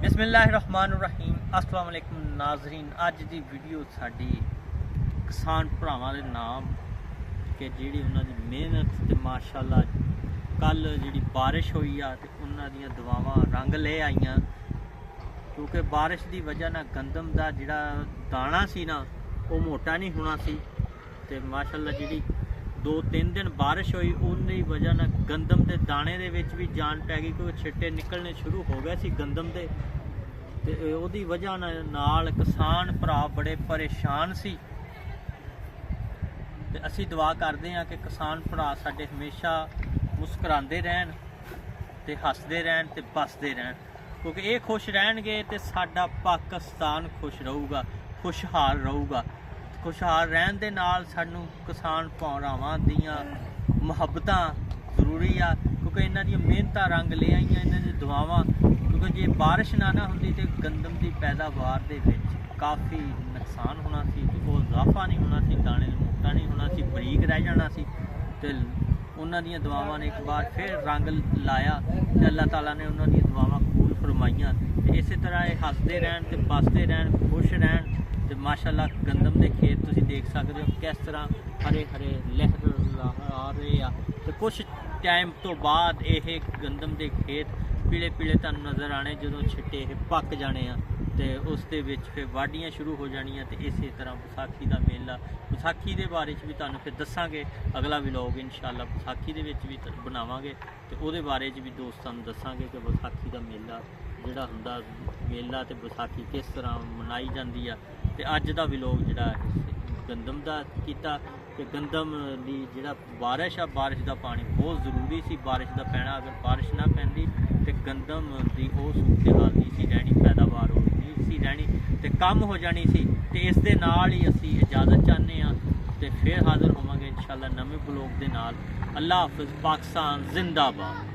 बिस्मिल्लाहिर्रहमानिर्रहीम अस्सलाम वालेकुम नाज़रीन। अज की वीडियो साडी किसान भरावां दे नाम कि जिहड़ी उन्हां दी मेहनत ते माशाअल्लाह कल जिहड़ी बारिश होई आ ते उन्हां दियां दुआवां रंग ले आईयां, क्योंकि बारिश की वजह नाल गंदम दा जिहड़ा दाना सी ना वो मोटा नहीं होना सी ते माशाअल्लाह जिहड़ी 2-3 दिन बारिश हुई उन्नी वजह नाल गंदम के दाने दे विच भी जान पै गई, क्योंकि छिट्टे निकलने शुरू हो गए सी गंदम दे ते ओहदी वजह नाल किसान भरा बड़े परेशान सी। ते असी दुआ करते हैं कि किसान भरा साडे हमेशा मुस्कराते रहन ते हसते रहन ते बसते रहन, क्योंकि ये खुश रहणगे तो साडा पाकिस्तान खुश रहूगा, खुशहाल रहूगा। खुशहाल रहन दे नाल सानू किसान भरावां दियां मुहब्बतां जरूरी आ, क्योंकि इन्हां दियां मेहनतां रंग ले आईयां, इन्हां दी दुआवां। क्योंकि जे बारिश ना हुंदी ते गंदम की पैदावार दे विच काफ़ी नुकसान होना सी, वो इजाफा नहीं होना सी, दाने मोटा नहीं होना सी, बरीक रह जाना सी। ते उन्हां दियां दुआवां ने एक बार फिर रंग लाया ते अल्लाह ताला ने उन्हां दियां दुआवां कबूल फरमाइयां। ते इस तरह ये हसदे रहन ते बसदे रहन, खुश रहन। तो माशाअल्लाह गंदम के खेत तुसी देख सकते हो किस तरह हरे हरे लहर आ रहे हैं। तो कुछ टाइम तो बाद ये गंदम के खेत पीले पीले तुहानू नज़र आने जो छिट्टे पक जाने हैं, तो उस दे विच फिर वाढियां शुरू हो जानियां। तो इस तरह विसाखी का मेला, विसाखी के बारे भी तुहानू फिर दसांगे, अगला व्लॉग इंशाअल्लाह विसाखी के भी बनावांगे। तो उहदे बारे भी दोस्तां नू दसांगे कि विसाखी का मेला जिहड़ा हुंदा मेला ते विसाखी किस तरह मनाई जाती है। तो अज का व्लॉग जिहड़ा गंदम का किया कि गंदम दी जिहड़ा बारिश आ, बारिश का पानी बहुत जरूरी सी। बारिश का पैना, अगर बारिश ना पैंदी तो गंदम की वो सूरत हाल नहीं सी रहनी, पैदावार हो नहीं सी रहनी, तो कम हो जानी सी। तो इस दे नाल ही असी इजाज़त चाहते हैं, तो फिर हाज़र होवांगे इंशाअल्लाह नवे व्लॉग के नाल। अल्लाह हाफिज़। पाकिस्तान जिंदाबाद।